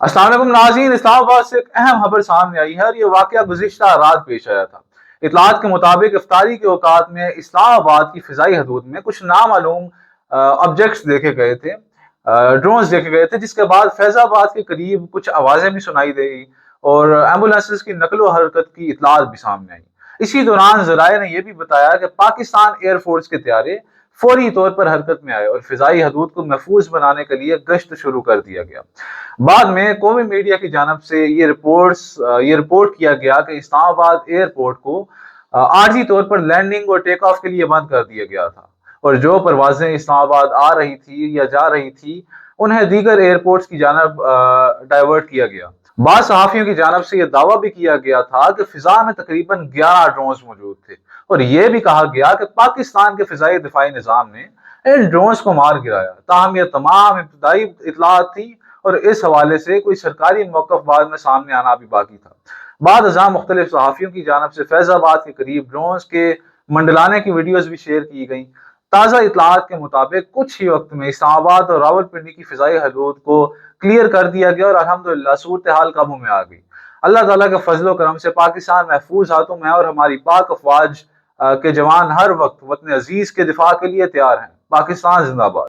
السلام علیکم ناظرین، اسلام آباد سے ایک اہم خبر سامنے آئی ہے اور یہ واقعہ گزشتہ رات پیش آیا تھا۔ اطلاعات کے مطابق افطاری کے اوقات میں اسلام آباد کی فضائی حدود میں کچھ نامعلوم آبجیکٹس دیکھے گئے تھے، ڈرونز دیکھے گئے تھے، جس کے بعد فیض آباد کے قریب کچھ آوازیں بھی سنائی دیں اور ایمبولینسز کی نقل و حرکت کی اطلاعات بھی سامنے آئی۔ اسی دوران ذرائع نے یہ بھی بتایا کہ پاکستان ایئر فورس کے طیارے فوری طور پر حرکت میں آئے اور فضائی حدود کو محفوظ بنانے کے لیے گشت شروع کر دیا گیا۔ بعد میں قومی میڈیا کی جانب سے یہ رپورٹ کیا گیا کہ اسلام آباد ایئرپورٹ کو عارضی طور پر لینڈنگ اور ٹیک آف کے لیے بند کر دیا گیا تھا، اور جو پروازیں اسلام آباد آ رہی تھی یا جا رہی تھی انہیں دیگر ایئرپورٹس کی جانب ڈائیورٹ کیا گیا۔ بعض صحافیوں کی جانب سے یہ دعویٰ بھی کیا گیا تھا کہ فضا میں تقریباً 11 ڈرونز موجود تھے، اور یہ بھی کہا گیا کہ پاکستان کے فضائی دفاعی نظام نے ان ڈرونز کو مار گرایا۔ تاہم یہ تمام ابتدائی اطلاعات تھی اور اس حوالے سے کوئی سرکاری موقف بعد میں سامنے آنا بھی باقی تھا۔ بعد ازاں مختلف صحافیوں کی جانب سے فیض آباد کے قریب ڈرونز کے منڈلانے کی ویڈیوز بھی شیئر کی گئیں۔ تازہ اطلاعات کے مطابق کچھ ہی وقت میں اسلام آباد اور راولپنڈی کی فضائی حدود کو کلیئر کر دیا گیا اور الحمدللہ صورتحال قابو میں آ گئی۔ اللہ تعالیٰ کے فضل و کرم سے پاکستان محفوظ ہاتھوں میں ہے اور ہماری پاک افواج کے جوان ہر وقت وطن عزیز کے دفاع کے لیے تیار ہیں۔ پاکستان زندہ باد۔